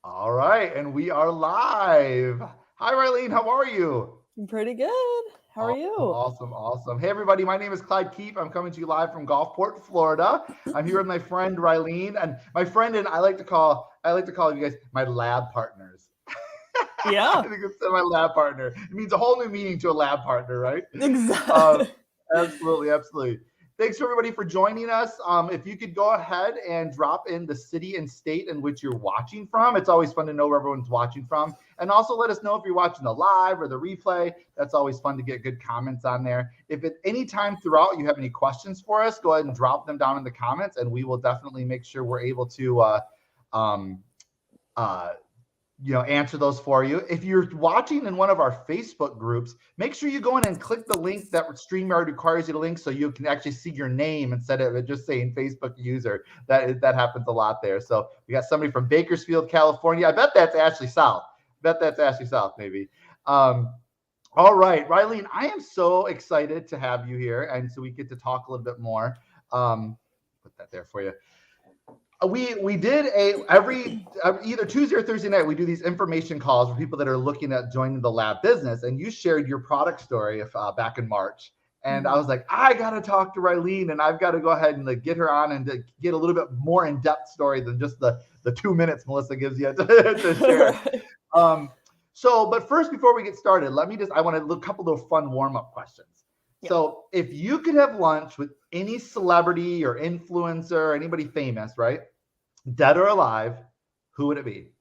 All right, and we are live. Hi, Rylene. How are you? I'm pretty good. How are Awesome, you? awesome, awesome. Hey, everybody. My name is Clyde Keefe. I'm coming to you live from Gulfport, Florida. I'm here with my friend Rylene, and my friend and I like to call you guys my lab partners. I Yeah, think it's my lab partner. It means a whole new meaning to a lab partner, right? Uh, exactly. Absolutely, absolutely. Thanks everybody for joining us. If you could go ahead and drop in the city and state in which you're watching from. It's always fun to know where everyone's watching from. And also let us know if you're watching the live or the replay. That's always fun to get good comments on there. If at any time throughout you have any questions for us, go ahead and drop them down in the comments, and we will definitely make sure we're able to um, uh, answer those for you. If you're watching in one of our Facebook groups, make sure you go in and click the link that StreamYard requires you to link so you can actually see your name instead of it just saying Facebook user. That happens a lot there. So we got somebody from Bakersfield, California. I bet that's Ashley South. Maybe. All right, Rylene, I am so excited to have you here, and so we get to talk a little bit more. Put that there for you. We did every either Tuesday or Thursday night, we do these information calls for people that are looking at joining the lab business, and you shared your product story back in March, and I was like, I gotta talk to Rylene, and I've got to go ahead and get her on and to get a little bit more in-depth story than just the 2 minutes Melissa gives you to share. Right. But first, before we get started, I want to look a couple of fun warm-up questions. Yeah. So if you could have lunch with any celebrity or influencer or anybody famous, right? Dead or alive, who would it be?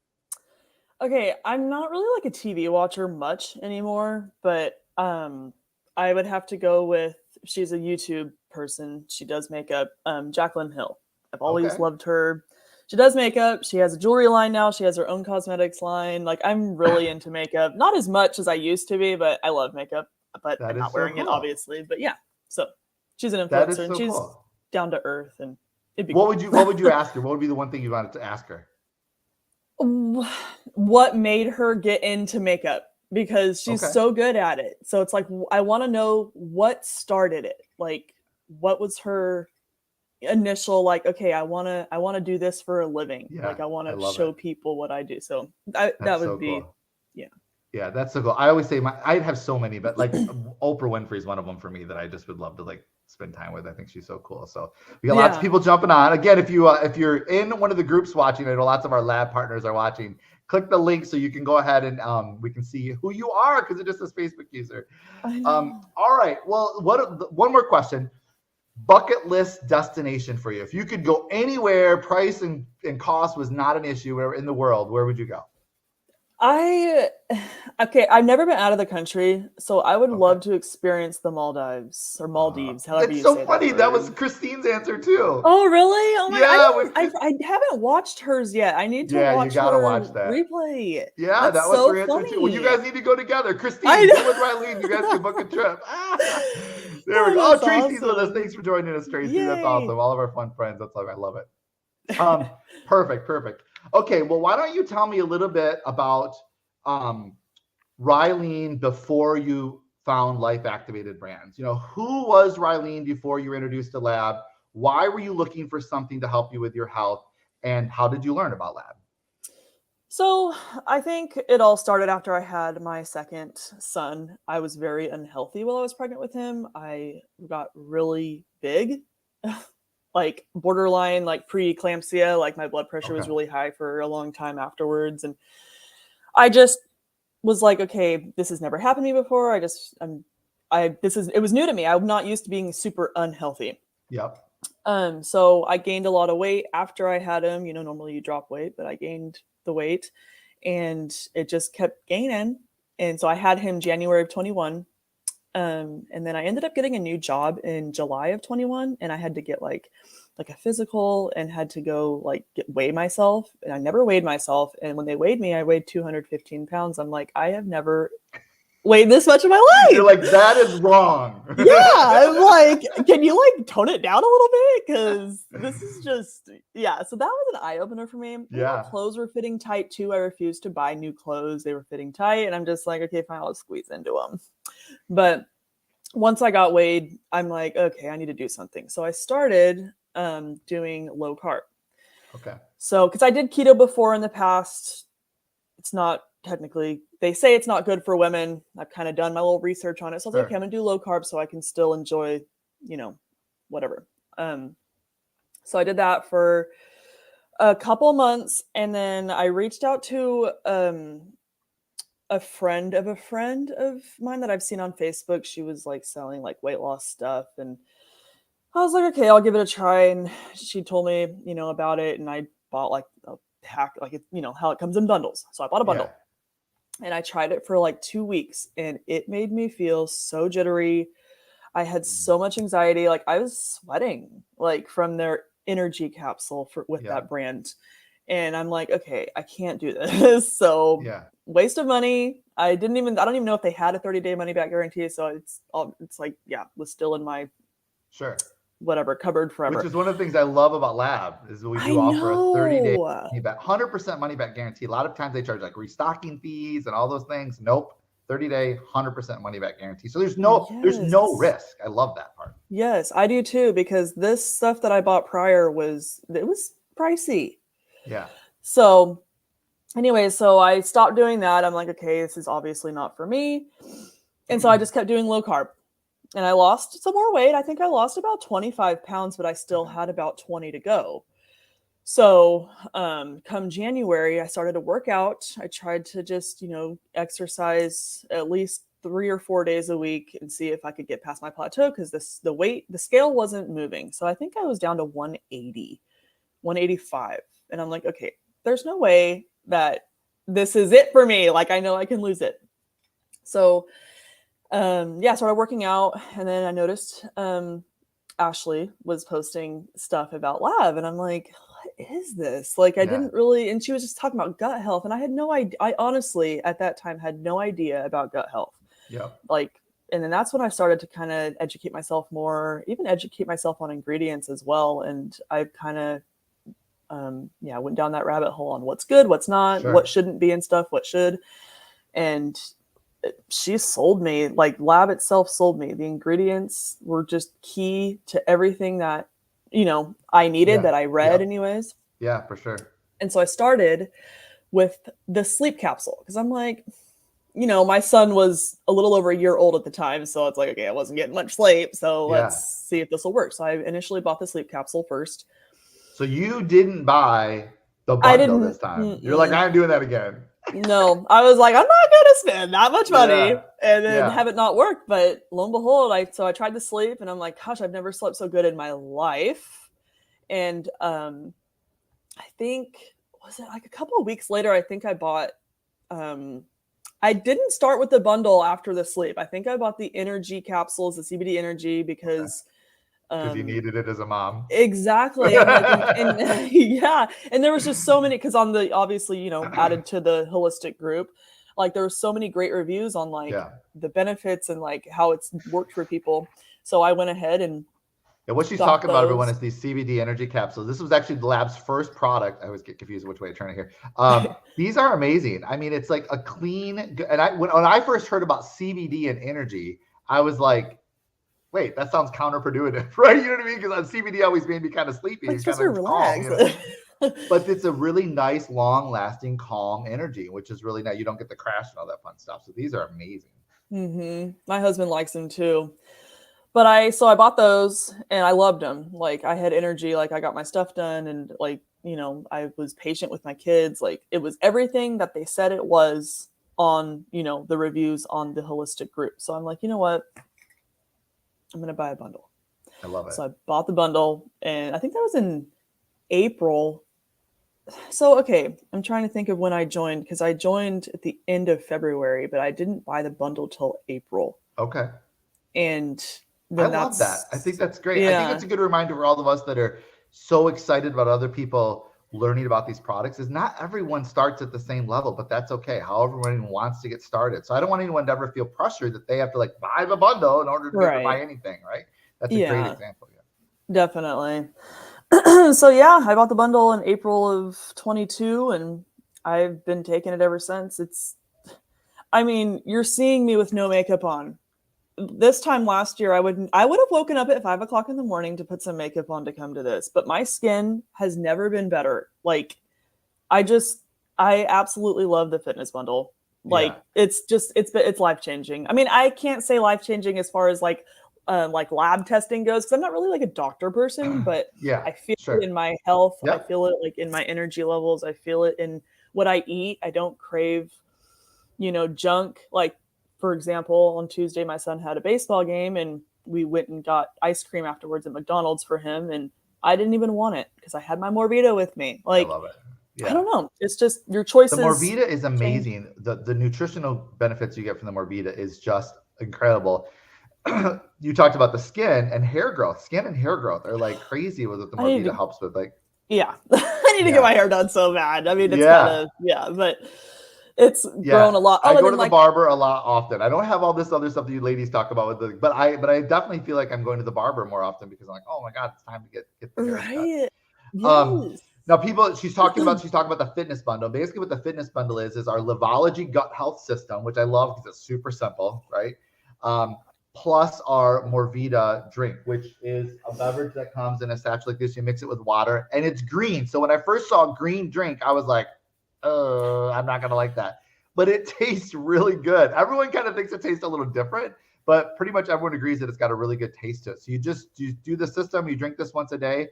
Okay, I'm not really like a TV watcher much anymore, but I would have to go with she's a YouTube person. She does makeup. Jaclyn Hill. I've always Okay. loved her. She does makeup. She has a jewelry line now. She has her own cosmetics line. Like I'm really into makeup. Not as much as I used to be, but I love makeup. But That I'm is not so wearing it cool. obviously. But yeah. So she's an That influencer is and so she's cool. down to earth and it'd be What cool. would you ask her? What would be the one thing you wanted to ask her? What made her get into makeup? Because she's Okay. so good at it. So it's like I want to know what started it. Like what was her initial like okay, I want to do this for a living. Yeah, Like I want I to love it. show people what I do. So that That's would so be cool. yeah. Yeah, that's so cool. I always say I'd have so many, but like Oprah Winfrey is one of them for me that I just would love to like spend time with. I think she's so cool. So we got lots of Yeah. people jumping on. Again, if you're in one of the groups watching, I know lots of our lab partners are watching. Click the link so you can go ahead and we can see who you are because it just says Facebook user. I know. All right. Well, one more question. Bucket list destination for you. If you could go anywhere, price and cost was not an issue where in the world, where would you go? I okay, I've never been out of the country, so I would Okay. love to experience the Maldives or Maldives, however It's you so say that funny. That was word. Christine's answer too. Oh, really? Oh my! Yeah, when I haven't watched hers yet. I need to yeah, you watch gotta her watch that. replay. Yeah, That's that was so her answer too. Well, you funny. guys need to go together. I Christine, get with Rylene. You guys can know. book a trip. There we Oh, go. Oh, that's Tracy's with us. awesome. Thanks for joining us, Tracy. That's Yay. awesome. All of our fun friends. That's like I love it. Um, Perfect, perfect. Okay, well, why don't you tell me a little bit about um Rylene before you found Life Activated Brands? Who was Rylene before you were introduced to Lab? Why were you looking for something to help you with your health? And how did you learn about Lab? So I think it all started after I had my second son. I was very unhealthy while I was pregnant with him. I got really big, like borderline, like preeclampsia. Like my blood pressure Okay. was really high for a long time afterwards, and I just was like, okay, this has never happened to me before. It was new to me. I'm not used to being super unhealthy. Yep. So I gained a lot of weight after I had him. Normally you drop weight, but I gained the weight and it just kept gaining. And so I had him January of 21. And then I ended up getting a new job in July of 21 and I had to get like a physical and had to go weigh myself. And I never weighed myself. And when they weighed me, I weighed 215 pounds. I'm like, I have never weighed this much in my You're life. like, that is wrong. Yeah, I'm like, can you tone it down a little bit? Because this is just, yeah. So that was an eye opener for me. And my Yeah. clothes were fitting tight too. I refused to buy new clothes. They were fitting tight. And I'm just like, okay, fine, I'll squeeze into them. But once I got weighed, I'm like, okay, I need to do something. So I started doing low carb. Okay. So, because I did keto before in the past, it's not technically, they say it's not good for women. I've kind of done my little research on it. So I was like, okay, I'm going to do low carb so I can still enjoy, whatever. So I did that for a couple months. And then I reached out to a friend of mine that I've seen on Facebook. She was like selling like weight loss stuff. And I was like, okay, I'll give it a try. And she told me, about it. And I bought like a pack, like, how it comes in bundles. So I bought a bundle and I tried it for like 2 weeks and it made me feel so jittery. I had so much anxiety. Like I was sweating like from their energy capsule with that brand. And I'm like, okay, I can't do this. So waste of money. I don't even know if they had a 30-day money back guarantee. So it's like, was still in my whatever cupboard forever. Which is one of the things I love about Lab is we do offer a 30-day money back, 100% money back guarantee. A lot of times they charge like restocking fees and all those things. Nope. 30-day, 100% money back guarantee. So there's no risk. I love that part. Yes, I do too, because this stuff that I bought prior was pricey. Yeah. So anyway, so I stopped doing that. I'm like, okay, this is obviously not for me. And so I just kept doing low carb. And I lost some more weight. I think I lost about 25 pounds, but I still had about 20 to go. So come January, I started to work out. I tried to just, exercise at least 3 or 4 days a week and see if I could get past my plateau because the scale wasn't moving. So I think I was down to 180, 185. And I'm like, okay, there's no way that this is it for me. Like, I know I can lose it. So started working out, and then I noticed Ashley was posting stuff about Lab, and I'm like, what is this? Like, I didn't really, and she was just talking about gut health, and I had no idea. I honestly, at that time, had no idea about gut health. Yeah. Like, and then that's when I started to kind of educate myself more, even educate myself on ingredients as well. And I kind of, went down that rabbit hole on what's good, what's not, what shouldn't be in stuff, what should. And she sold me, like Lab itself sold me. The ingredients were just key to everything that, I needed that I read anyways. Yeah, for sure. And so I started with the sleep capsule because I'm like, my son was a little over a year old at the time. So it's like, okay, I wasn't getting much sleep. So let's see if this will work. So I initially bought the sleep capsule first. So you didn't buy the bundle this time. You're like, I'm doing that again. No, I was like, I'm not going to spend that much money and then have it not work. But lo and behold, I tried to sleep and I'm like, gosh, I've never slept so good in my life. And I think, was it like a couple of weeks later, I think I bought, I didn't start with the bundle after the sleep. I think I bought the energy capsules, the CBD energy, because you needed it as a mom. Exactly. I'm like, and there was just so many, because on the, obviously, added to the holistic group, like there were so many great reviews on like the benefits and like how it's worked for people. So I went ahead and what she's talking about, everyone, is these CBD energy capsules. This was actually the Lab's first product. I always get confused which way to turn it here. These are amazing. I mean, it's like a clean, and when I first heard about CBD and energy, I was like, wait, that sounds counterproductive, right? You know what I mean? Because CBD always made me kind of sleepy. Like, kind of relax. But it's a really nice, long-lasting, calm energy, which is really nice. You don't get the crash and all that fun stuff. So these are amazing. Mm-hmm. My husband likes them too. But I bought those and I loved them. Like I had energy, like I got my stuff done and like, I was patient with my kids. Like it was everything that they said it was on, the reviews on the holistic group. So I'm like, you know what? I'm going to buy a bundle. I love it. So I bought the bundle and I think that was in April. So, okay, I'm trying to think of when I joined because I joined at the end of February, but I didn't buy the bundle till April. Okay. And I love that. I think that's great. Yeah. I think it's a good reminder for all of us that are so excited about other people learning about these products is not everyone starts at the same level, but that's okay. However, everyone wants to get started. So I don't want anyone to ever feel pressured that they have to like buy the bundle in order to buy anything, right? That's a great example. Yeah. Definitely. So I bought the bundle in April of 22 and I've been taking it ever since. You're seeing me with no makeup on. This time last year, I would have woken up at 5 o'clock in the morning to put some makeup on to come to this, but my skin has never been better. Like I just I absolutely love the fitness bundle. Like Yeah. it's life changing. I mean, I can't say life changing as far as like lab testing goes, because I'm not really like a doctor person, but Yeah, I feel it sure. in my health. I Yep. feel it like in my energy levels. I feel it in what I eat. I don't crave, junk. Like, for example, on Tuesday, my son had a baseball game and we went and got ice cream afterwards at McDonald's for him. And I didn't even want it because I had my Morvita with me. I Like, love it. I Yeah. don't know. It's just your The choices Morvita is change. amazing. The nutritional benefits you get from the Morvita is just incredible. You talked about the skin and hair growth. Skin and hair growth are like crazy with what the I need Morvita to, helps with. Like, yeah, I need to get yeah, my hair done so bad. I mean, it's kind yeah, of, yeah, but it's yeah. grown a lot. I Other go to than the like, barber a lot often. I don't have all this other stuff that you ladies talk about with the, but I definitely feel like I'm going to the barber more often because I'm like, oh my god, it's time to get the hairs cut. right? Um, Yes. Now she's talking about the fitness bundle. Basically, what the fitness bundle is our Livology gut health system, which I love because it's super simple, right? Um, plus our Morvita drink, which is a beverage that comes in a sachet like this. You mix it with water, and it's green. So when I first saw green drink, I was like, I'm not gonna like that. But it tastes really good. Everyone kind of thinks it tastes a little different, but pretty much everyone agrees that it's got a really good taste to it. So you do the system. You drink this once a day.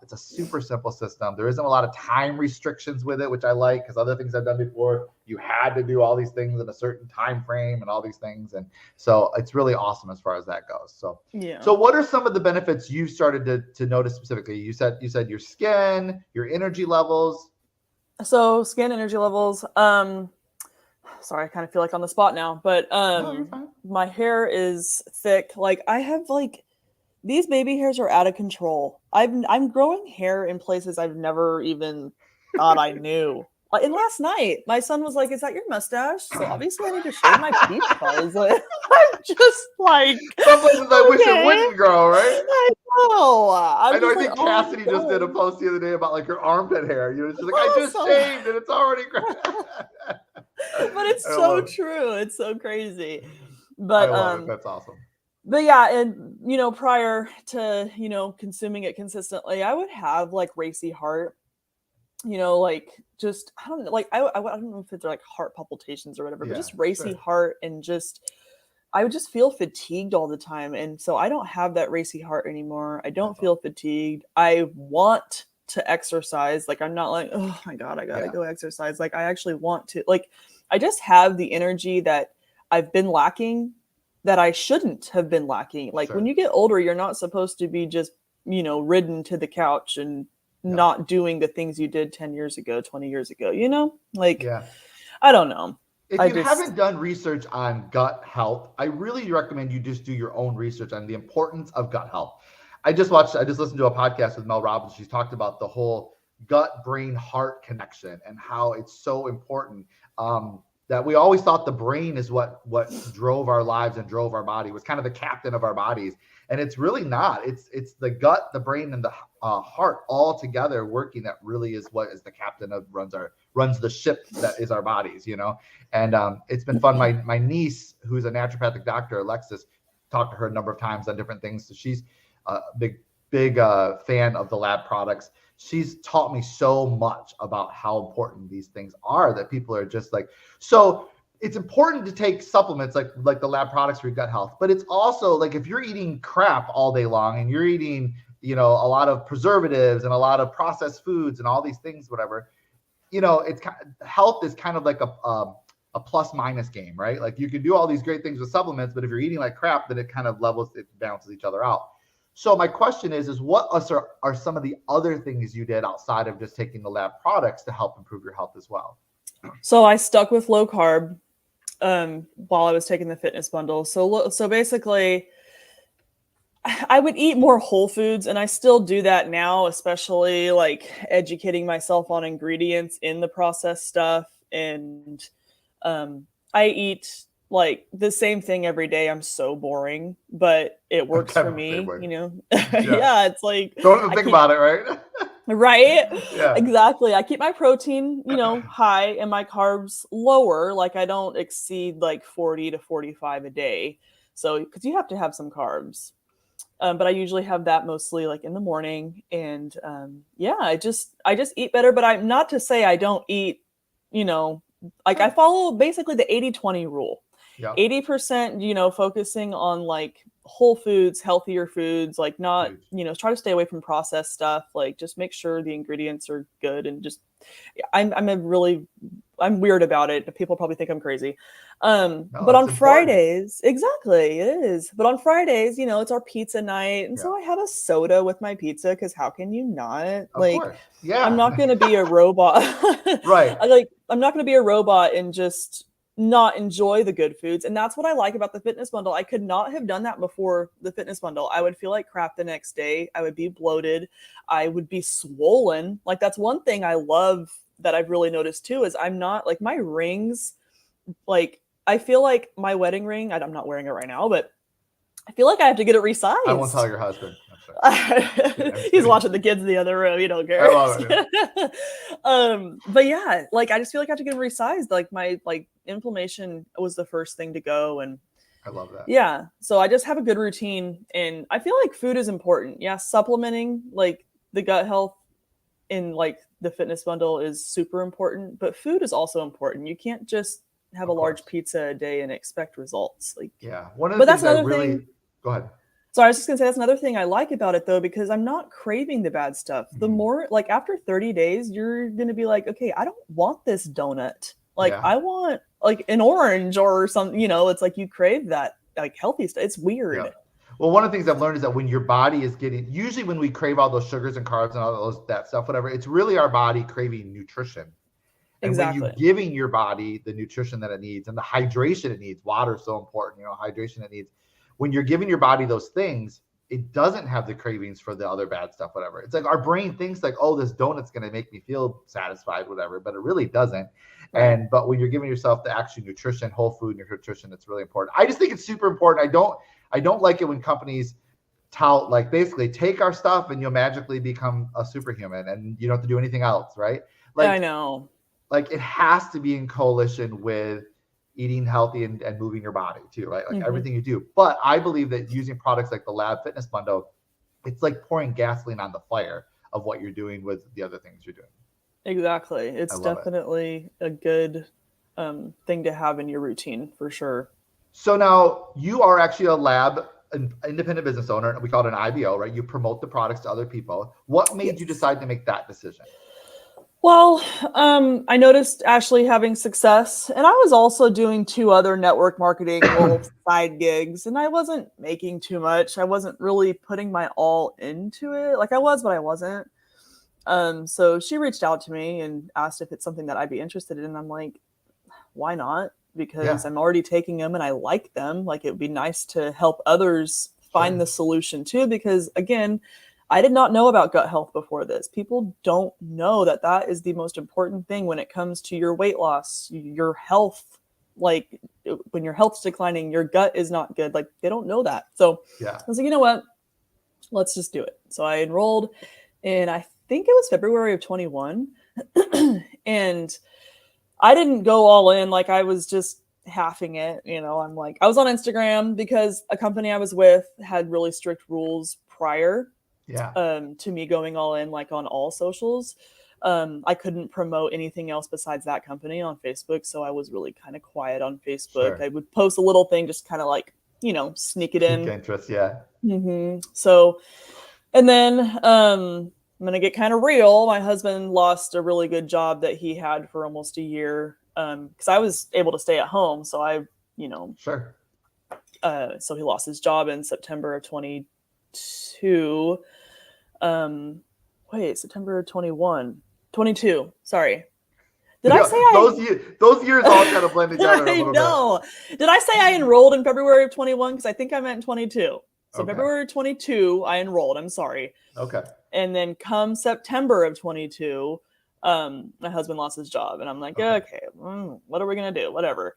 It's a super simple system. There isn't a lot of time restrictions with it, which I like because other things I've done before, you had to do all these things in a certain time frame and all these things. And so it's really awesome as far as that goes. Yeah. So what are some of the benefits you've started to notice specifically? You said your skin, your energy levels. So skin energy levels. Sorry, I kind of feel like on the spot now, but No, you're fine. my hair is thick. Like I have like these baby hairs are out of control. I'm growing hair in places I've never even thought I knew. And last night, my son was like, "Is that your mustache?" So obviously, I need to shave my peach fuzz. Like, I'm just like, Some places I wish it okay, wouldn't grow, right? I know. I I'm know. just I like, think oh Cassidy my just did a god, post the other day about like her armpit hair. You know, she's like, I oh, just so. shaved and it's already. But it's I so love it. true. It's so crazy. I But love it. That's awesome. yeah, and prior to consuming it consistently, I would have like racy heart. Like just I don't know, like I don't know if it's like heart palpitations or whatever, but Yeah, just racy sure. heart and just I would just feel fatigued all the time, and so I don't have that racy heart anymore. I don't That's feel awesome. fatigued. I want to exercise. Like I'm not like, oh my god, I gotta Yeah, go exercise. Like I actually want to. Like I just have the energy that I've been lacking, that I shouldn't have been lacking. Like when sure. you get older, you're not supposed to be just ridden to the couch and No. not doing the things you did 10 years ago, 20 years ago. Like Yeah. I don't know. If I you just haven't done research on gut health, I really recommend you just do your own research on the importance of gut health. I just listened to a podcast with Mel Robbins. She's talked about the whole gut brain heart connection and how it's so important. That we always thought the brain is what drove our lives and drove our body, was kind of the captain of our bodies, and it's really not. It's the gut, the brain, and the heart all together working that really is what is the captain of runs the ship that is our bodies. And it's been fun. My niece, who's a naturopathic doctor, Alexis, talked to her a number of times on different things. So she's a big fan of the lab products. She's taught me so much about how important these things are that people are just like, so it's important to take supplements like the lab products for your gut health, but it's also like if you're eating crap all day long and you're eating, a lot of preservatives and a lot of processed foods and all these things, whatever, it's health is kind of like a plus minus game, right? Like you can do all these great things with supplements, but if you're eating like crap, then it kind of balances each other out. So my question is what are some of the other things you did outside of just taking the lab products to help improve your health as well? So I stuck with low carb while I was taking the fitness bundle. So basically, I would eat more whole foods, and I still do that now, especially like educating myself on ingredients in the processed stuff. And I eat like the same thing every day. I'm so boring, but it I'm works kind for of the same me, way. Yeah. Yeah, it's like Don't even I think keep about it, right? right? Yeah. Exactly. I keep my protein, high and my carbs lower. Like I don't exceed like 40 to 45 a day. So, because you have to have some carbs. But I usually have that mostly like in the morning. And yeah, I just eat better, but I'm not to say I don't eat you know, like I follow basically the 80-20 rule. Yeah. 80%, you know, focusing on like whole foods, healthier foods, like not, Huge. you know, try to stay away from processed stuff, like just make sure the ingredients are good and just I'm weird about it. People probably think I'm crazy. No, But it's on important. Fridays, exactly, it is. But on Fridays, you know, it's our pizza night. And Yeah. so I have a soda with my pizza because how can you not? Of Like, course. I'm Yeah. not going to be a robot. Right. I'm not going to be a robot and just not enjoy the good foods. And that's what I like about the fitness bundle. I could not have done that before the fitness bundle. I would feel like crap the next day. I would be bloated. I would be swollen. Like, that's one thing I love that I've really noticed too is I'm not like my rings, like I feel like my wedding ring, I'm not wearing it right now, but I feel like I have to get it resized. I won't tell your husband. He's watching the kids in the other room. You don't care. I love it. But yeah, like I just feel like I have to get it resized. Like my inflammation was the first thing to go, and I love that. Yeah, so I just have a good routine, and I feel like food is important. Yeah, supplementing like the gut health in like the fitness bundle is super important, but food is also important. You can't just have a large pizza a day and expect results. Like, yeah, one of the things I really go ahead. So I was just gonna say that's another thing I like about it though, because I'm not craving the bad stuff. The more like after 30 days, you're gonna be like, okay, I don't want this donut. Like I want like an orange or something. You know, it's like you crave that like healthy stuff. It's weird. Yeah. Well, one of the things I've learned is that when your body is getting, usually when we crave all those sugars and carbs and all that stuff, whatever, it's really our body craving nutrition. And when you're giving your body the nutrition that it needs and the hydration it needs, water is so important, you know, hydration it needs. When you're giving your body those things, it doesn't have the cravings for the other bad stuff, whatever. It's like our brain thinks like, oh, this donut's going to make me feel satisfied, whatever, but it really doesn't. Right. But when you're giving yourself the actual nutrition, whole food nutrition, it's really important. I just think it's super important. I don't like it when companies tout like basically take our stuff and you'll magically become a superhuman and you don't have to do anything else, right? Like I know. Like it has to be in coalition with eating healthy and moving your body too, right? Like everything you do. But I believe that using products like the Lab Fitness Bundle, it's like pouring gasoline on the fire of what you're doing with the other things you're doing. Exactly. It's definitely a good thing to have in your routine for sure. So now you are actually a Lab, an independent business owner. We call it an IBO, right? You promote the products to other people. What made you decide to make that decision? Well, I noticed Ashley having success, and I was also doing 2 other network marketing little side gigs, and I wasn't making too much. I wasn't really putting my all into it. Like I was, but I wasn't. So she reached out to me and asked if it's something that I'd be interested in. And I'm like, why not? Because I'm already taking them and I like them. Like it would be nice to help others find the solution too, because again, I did not know about gut health before this. People don't know that that is the most important thing when it comes to your weight loss, your health. Like when your health's declining, your gut is not good. Like they don't know that. So I was like, you know what? Let's just do it. So I enrolled and I think it was February of 21. And I didn't go all in. Like I was just halving it. You know, I'm like, I was on Instagram because a company I was with had really strict rules prior to me going all in, like on all socials. I couldn't promote anything else besides that company on Facebook. So I was really kind of quiet on Facebook. I would post a little thing, just kind of like, you know, sneak it in. Interest, So, and then I'm going to get kind of real. My husband lost a really good job that he had for almost a year because I was able to stay at home. So I, you know. So he lost his job in September of 22. September 22. Sorry. Did I say those years all kind of blend together a little bit. Did I say I enrolled in February of 21? Because I think I meant 22. So February 22, I enrolled. I'm sorry. Okay. And then come September of 22, my husband lost his job. And I'm like, okay, what are we going to do? Whatever.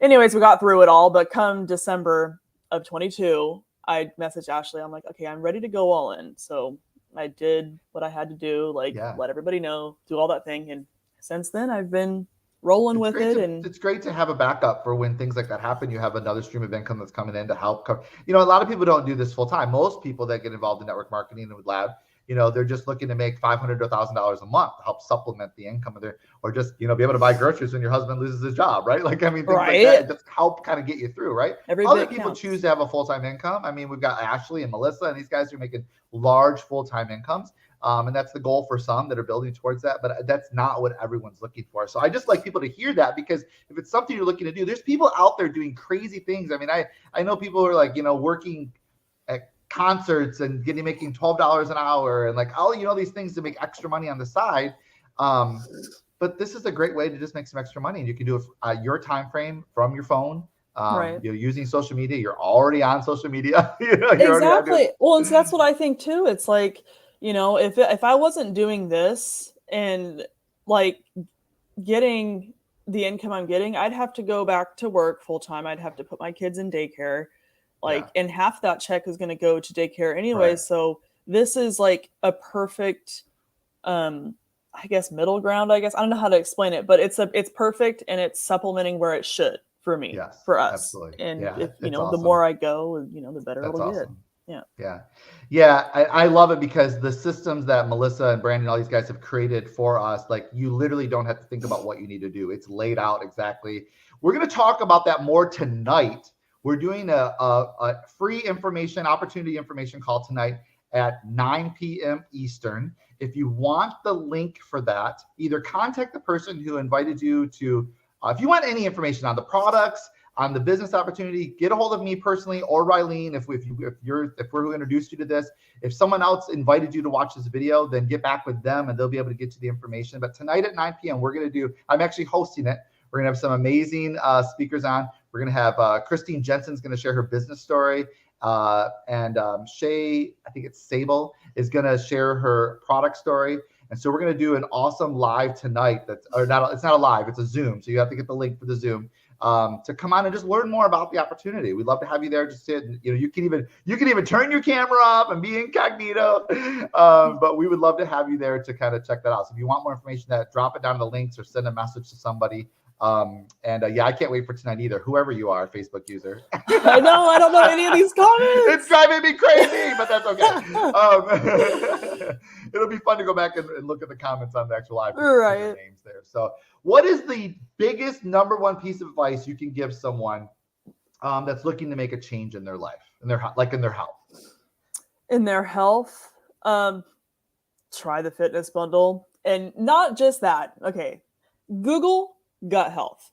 Anyways, we got through it all. But come December of 22, I messaged Ashley. I'm like, okay, I'm ready to go all in. So I did what I had to do, like let everybody know, do all that thing. And since then, I've been rolling with it. And it's great to have a backup for when things like that happen. You have another stream of income that's coming in to help cover. You know, a lot of people don't do this full time. Most people that get involved in network marketing and with Lab, they're just looking to make $500 to $1,000 a month to help supplement the income of their, or just, be able to buy groceries when your husband loses his job, right? Like, I mean, things like that, just help kind of get you through, right? Other people counts. choose to have a full-time income. I mean, we've got Ashley and Melissa, and these guys are making large full-time incomes. And that's the goal for some that are building towards that, but that's not what everyone's looking for. So I just like people to hear that, because if it's something you're looking to do, there's people out there doing crazy things. I mean, I know people who are like, working at concerts and making $12 an hour and like all, these things to make extra money on the side. But this is a great way to just make some extra money, and you can do it at your time frame from your phone. Right. Using social media, you're already on social media. Exactly. Well, and so that's what I think too. It's like, if I wasn't doing this and like getting the income I'm getting, I'd have to go back to work full time. I'd have to put my kids in daycare, and half that check is going to go to daycare anyway. Right. So this is like a perfect, I guess, middle ground. I don't know how to explain it, but it's perfect, and it's supplementing where it should for me, for us. Absolutely. And if awesome. The more I go, the better it'll get. Yeah. I love it, because the systems that Melissa and Brandon, all these guys have created for us, like, you literally don't have to think about what you need to do. It's laid out exactly. We're going to talk about that more tonight. We're doing a free opportunity information call tonight at 9 p.m. Eastern. If you want the link for that, either contact the person who invited you to, if you want any information on the products, on the business opportunity, get a hold of me personally or Rylene. If we're introduced you to this, if someone else invited you to watch this video, then get back with them and they'll be able to get you the information. But tonight at 9 p.m., I'm actually hosting it. We're going to have some amazing speakers on. We're going to have Christine Jensen's going to share her business story. And Shay, I think it's Sable, is going to share her product story. And so we're going to do an awesome live tonight. It's not a live, it's a Zoom. So you have to get the link for the Zoom. To come on and just learn more about the opportunity. We'd love to have you there. Just sit, you can even turn your camera off and be incognito. But we would love to have you there to kind of check that out. So if you want more information, drop it down in the links or send a message to somebody. I can't wait for tonight either. Whoever you are, Facebook user. I don't know any of these comments. It's driving me crazy, but that's okay. It'll be fun to go back and look at the comments on the actual live. Right. Names there. So, what is the biggest number one piece of advice you can give someone that's looking to make a change in their life, in their health? In their health, try the fitness bundle, and not just that. Okay, Google gut health,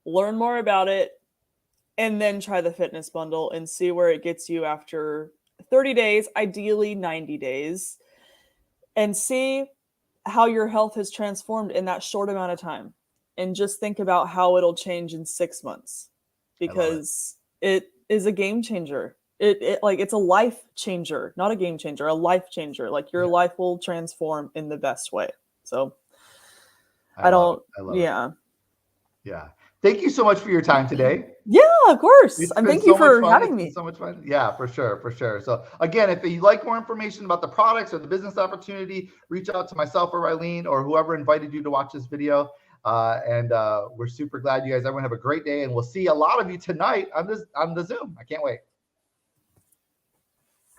learn more about it, and then try the fitness bundle and see where it gets you after 30 days, ideally 90 days, and see how your health has transformed in that short amount of time. And just think about how it'll change in 6 months, because it is a game changer. It's a life changer, not a game changer, a life changer. Like, your life will transform in the best way. So I love it. Yeah. Thank you so much for your time today. Yeah, of course. And thank you for having me. So much fun. Yeah, for sure. So again, if you'd like more information about the products or the business opportunity, reach out to myself or Rylene or whoever invited you to watch this video. And we're super glad you guys, everyone have a great day. And we'll see a lot of you tonight on the Zoom. I can't wait.